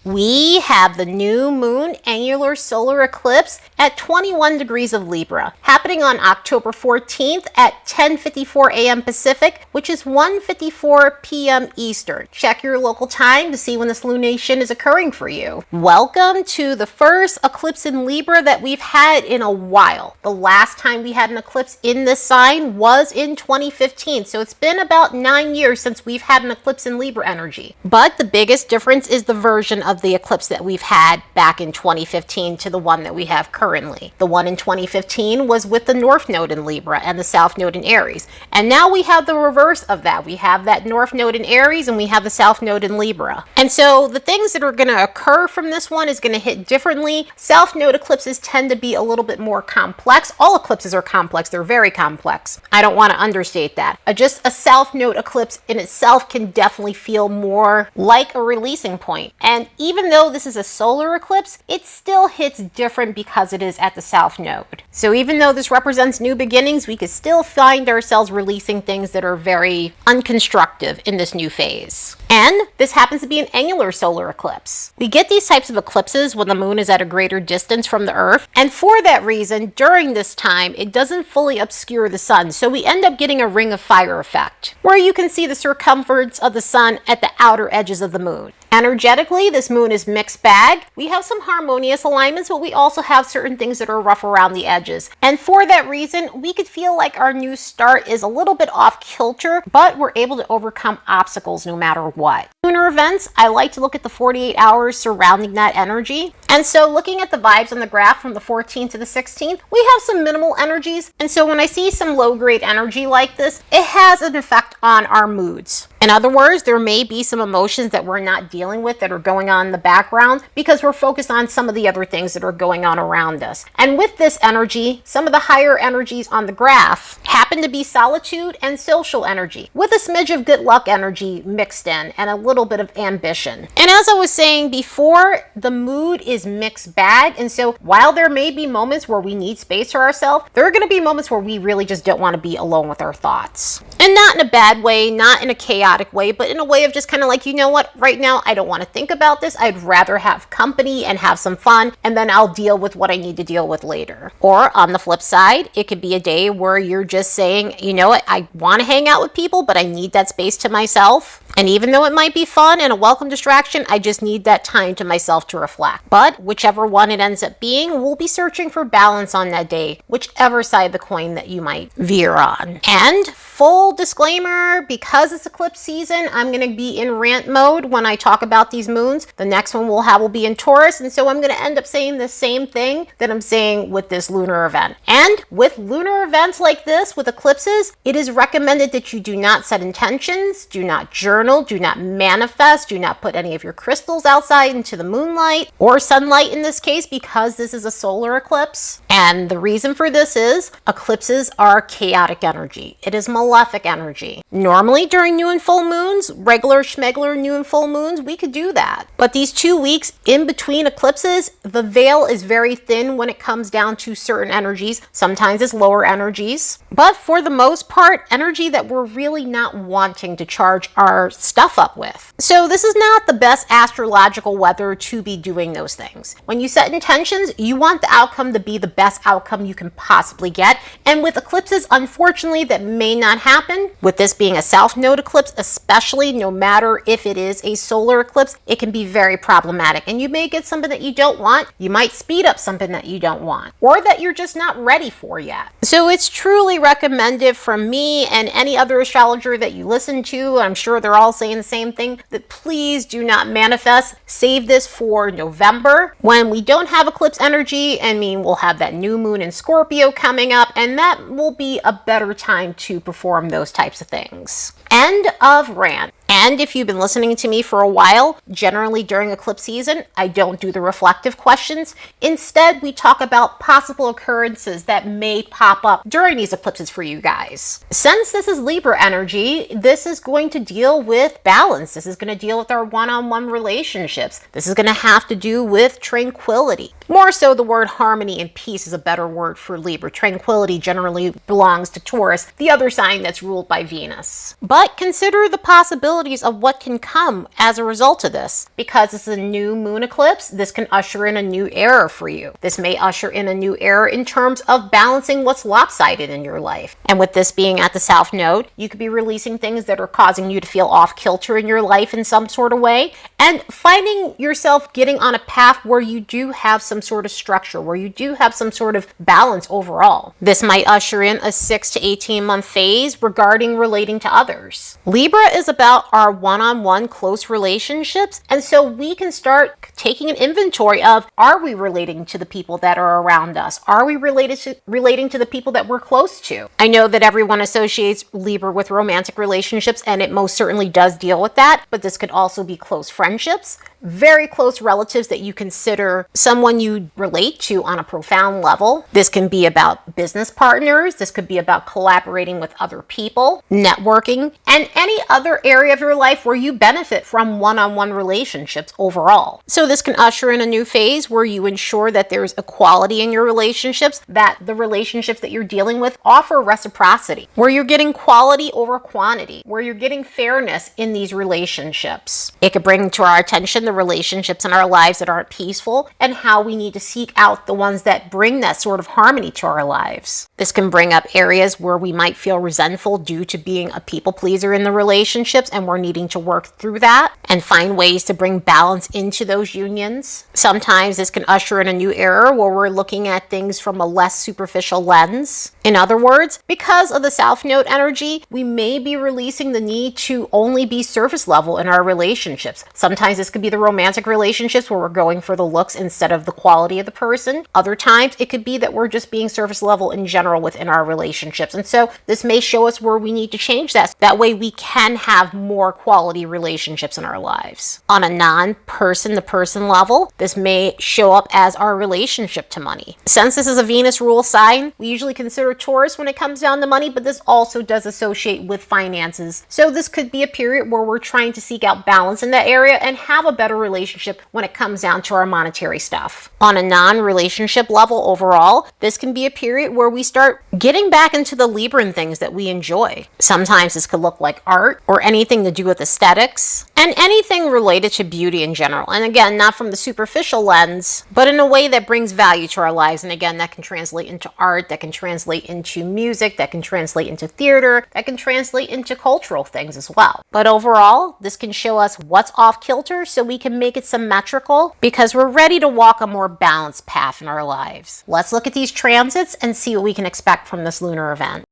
we have the new moon annular solar eclipse at 21 degrees of Libra, happening on October 14th at 10:54 a.m. Pacific, which is 1:54 p.m. Eastern. Check your local time to see when this lunation is occurring for you. Welcome to the first eclipse in Libra that we've had in a while. The last time we had an eclipse in this sign was in 2015, so it's been about 9 years since we've had an eclipse in Libra energy. But the biggest difference is the version of the eclipse that we've had back in 2015 to the one that we have currently. The one in 2015 was with the North Node in Libra and the South Node in Aries. And now we have the reverse of that. We have that North Node in Aries and we have the South Node in Libra. And so the things that are going to occur from this one is going to hit differently. South Node eclipses tend to be a little bit more complex. All eclipses are complex. They're very complex. I don't want to understate that. Just a South Node eclipse in itself can definitely feel more like a releasing point. And even though this is a solar eclipse, it still hits different because it is at the South Node. So even though this represents new beginnings, we could still find ourselves releasing things that are very unconstructive in this new phase. And this happens to be an annular solar eclipse. We get these types of eclipses when the moon is at a greater distance from the Earth, and for that reason, during this time, it doesn't fully obscure the sun, so we end up getting a ring of fire effect, where you can see the circumference of the sun at the outer edges of the moon. Energetically, this moon is mixed bag. We have some harmonious alignments, but we also have certain things that are rough around the edges. And for that reason, we could feel like our new start is a little bit off kilter, but we're able to overcome obstacles no matter what. Lunar events, I like to look at the 48 hours surrounding that energy. And so looking at the vibes on the graph from the 14th to the 16th, we have some minimal energies. And so when I see some low-grade energy like this, it has an effect on our moods. In other words, there may be some emotions that we're not dealing with that are going on in the background because we're focused on some of the other things that are going on around us. And with this energy, some of the higher energies on the graph happen to be solitude and social energy, with a smidge of good luck energy mixed in and a little bit of ambition. And as I was saying before, the mood is mixed bag. And so while there may be moments where we need space for ourselves, there are going to be moments where we really just don't want to be alone with our thoughts. And not in a bad way, not in a chaotic way, but in a way of just kind of like, you know what, right now I don't want to think about this. I'd rather have company and have some fun, and then I'll deal with what I need to deal with later. Or on the flip side, it could be a day where you're just saying, you know what, I want to hang out with people, but I need that space to myself. And even though it might be fun and a welcome distraction, I just need that time to myself to reflect. But whichever one it ends up being, we'll be searching for balance on that day, whichever side of the coin that you might veer on. And full disclaimer, because it's eclipse season, I'm going to be in rant mode when I talk about these moons. The next one we'll have will be in Taurus, and so I'm going to end up saying the same thing that I'm saying with this lunar event. And with lunar events like this, with eclipses, it is recommended that you do not set intentions, do not journal, do not manifest, do not put any of your crystals outside into the moonlight or sunlight in this case, because this is a solar eclipse. And the reason for this is eclipses are chaotic energy. It is malefic energy. Normally during new and full moons, regular schmegler new and full moons, we could do that. But these 2 weeks in between eclipses, the veil is very thin when it comes down to certain energies. Sometimes it's lower energies, but for the most part, energy that we're really not wanting to charge our stuff up with. So this is not the best astrological weather to be doing those things. When you set intentions, you want the outcome to be the best outcome you can possibly get. And with eclipses, unfortunately, that may not happen. With this being a South Node eclipse, especially, no matter if it is a solar eclipse, it can be very problematic. And you may get something that you don't want. You might speed up something that you don't want, or that you're just not ready for yet. So it's truly recommended from me and any other astrologer that you listen to, I'm sure they're all saying the same thing, that please do not manifest. Save this for November when we don't have eclipse energy. I mean, we'll have that new moon in Scorpio coming up, and that will be a better time to perform those types of things. End of rant. And if you've been listening to me for a while, generally during eclipse season, I don't do the reflective questions. Instead, we talk about possible occurrences that may pop up during these eclipses for you guys. Since this is Libra energy, this is going to deal with balance. This is going to deal with our one-on-one relationships. This is going to have to do with tranquility. More so, the word harmony and peace is a better word for Libra. Tranquility generally belongs to Taurus, the other sign that's ruled by Venus. But consider the possibility possibilities of what can come as a result of this. Because it's a new moon eclipse, this can usher in a new era for you. This may usher in a new era in terms of balancing what's lopsided in your life. And with this being at the South Node, you could be releasing things that are causing you to feel off kilter in your life in some sort of way, and finding yourself getting on a path where you do have some sort of structure, where you do have some sort of balance overall. This might usher in a 6 to 18 month phase regarding relating to others. Libra is about our one-on-one close relationships, and so we can start taking an inventory of, are we relating to the people that are around us? Are we relating to the people that we're close to? I know that everyone associates Libra with romantic relationships, and it most certainly does deal with that, but this could also be close friendships, very close relatives that you consider someone you relate to on a profound level. This can be about business partners. This could be about collaborating with other people, networking, and any other area of your life where you benefit from one-on-one relationships overall. So this can usher in a new phase where you ensure that there's equality in your relationships, that the relationships that you're dealing with offer reciprocity, where you're getting quality over quantity, where you're getting fairness in these relationships. It could bring to our attention the relationships in our lives that aren't peaceful, and how we need to seek out the ones that bring that sort of harmony to our lives. This can bring up areas where we might feel resentful due to being a people pleaser in the relationships, and we're needing to work through that and find ways to bring balance into those unions. Sometimes this can usher in a new era where we're looking at things from a less superficial lens. In other words, because of the South Node energy, we may be releasing the need to only be surface level in our relationships. Sometimes this could be the romantic relationships where we're going for the looks instead of the quality of the person. Other times it could be that we're just being surface level in general within our relationships. And so this may show us where we need to change that. That way we can have more quality relationships in our lives. On a non-person to person level, this may show up as our relationship to money. Since this is a Venus rule sign, we usually consider Taurus when it comes down to money, but this also does associate with finances. So this could be a period where we're trying to seek out balance in that area and have a better relationship when it comes down to our monetary stuff. On a non-relationship level overall, this can be a period where we start getting back into the Libran things that we enjoy. Sometimes this could look like art or anything to do with aesthetics and anything related to beauty in general. And again, not from the superficial lens, but in a way that brings value to our lives. And again, that can translate into art, that can translate into music, that can translate into theater, that can translate into cultural things as well. But overall, this can show us what's off kilter so we can make it symmetrical, because we're ready to walk a more balanced path in our lives. Let's look at these transits and see what we can expect from this lunar event.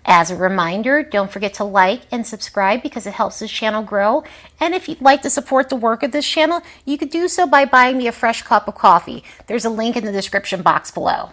As a reminder, don't forget to like and subscribe because it helps this channel grow. And if you'd like to support the work of this channel, you could do so by buying me a fresh cup of coffee. There's a link in the description box below.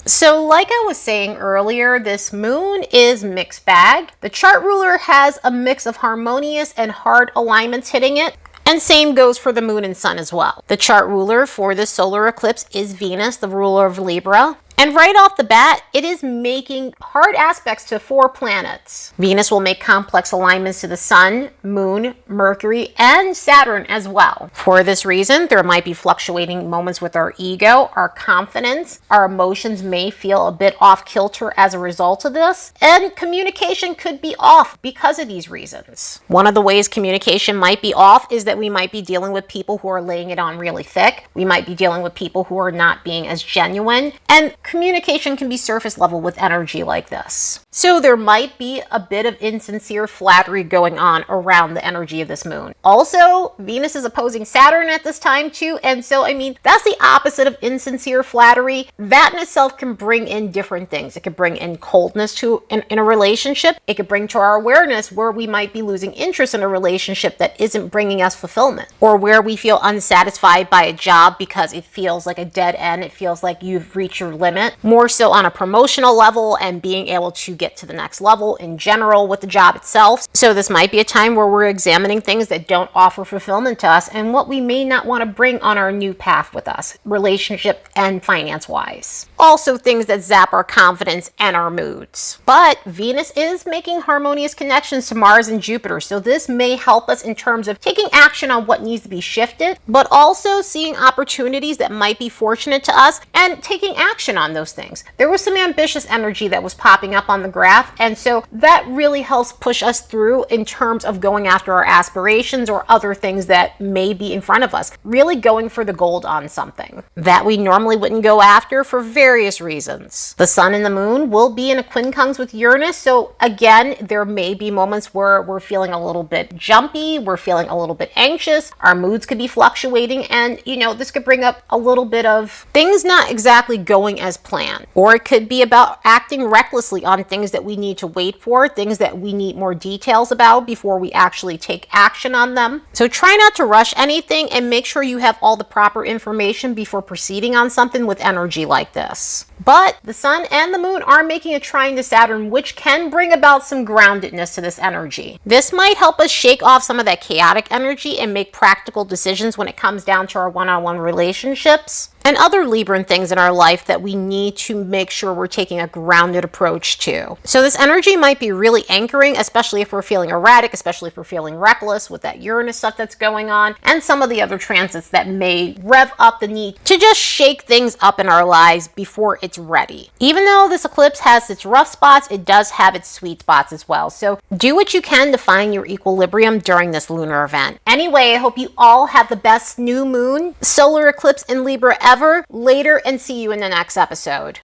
So like I was saying earlier, this moon is mixed bag. The chart ruler has a mix of harmonious and hard alignments hitting it. And same goes for the moon and sun as well. The chart ruler for this solar eclipse is Venus, the ruler of Libra. And right off the bat, it is making hard aspects to 4 planets. Venus will make complex alignments to the Sun, Moon, Mercury, and Saturn as well. For this reason, there might be fluctuating moments with our ego, our confidence. Our emotions may feel a bit off kilter as a result of this, and communication could be off because of these reasons. One of the ways communication might be off is that we might be dealing with people who are laying it on really thick. We might be dealing with people who are not being as genuine, and communication can be surface level with energy like this. So there might be a bit of insincere flattery going on around the energy of this moon. Also, Venus is opposing Saturn at this time too, and so I mean, that's the opposite of insincere flattery. That in itself can bring in different things. It could bring in coldness in a relationship. It could bring to our awareness where we might be losing interest in a relationship that isn't bringing us fulfillment, or where we feel unsatisfied by a job because it feels like a dead end. It feels like you've reached your limit. More so on a promotional level and being able to get to the next level in general with the job itself. So this might be a time where we're examining things that don't offer fulfillment to us and what we may not want to bring on our new path with us, relationship and finance wise. also things that zap our confidence and our moods. But Venus is making harmonious connections to Mars and Jupiter, so this may help us in terms of taking action on what needs to be shifted, but also seeing opportunities that might be fortunate to us and taking action on those things. There was some ambitious energy that was popping up on the graph, and so that really helps push us through in terms of going after our aspirations or other things that may be in front of us. Really going for the gold on something that we normally wouldn't go after for various reasons. The sun and the moon will be in a quincunx with Uranus, so again, there may be moments where we're feeling a little bit jumpy, we're feeling a little bit anxious, our moods could be fluctuating, and this could bring up a little bit of things not exactly going as planned. Or it could be about acting recklessly on things that we need to wait for, things that we need more details about before we actually take action on them. So try not to rush anything and make sure you have all the proper information before proceeding on something with energy like this. But the sun and the moon are making a trine to Saturn, which can bring about some groundedness to this energy. This might help us shake off some of that chaotic energy and make practical decisions when it comes down to our one-on-one relationships and other Libran things in our life that we need to make sure we're taking a grounded approach to. So this energy might be really anchoring, especially if we're feeling erratic, especially if we're feeling reckless with that Uranus stuff that's going on, and some of the other transits that may rev up the need to just shake things up in our lives before it's ready. Even though this eclipse has its rough spots, it does have its sweet spots as well. So do what you can to find your equilibrium during this lunar event. Anyway, I hope you all have the best new moon, solar eclipse in Libra ever later, and see you in the next episode.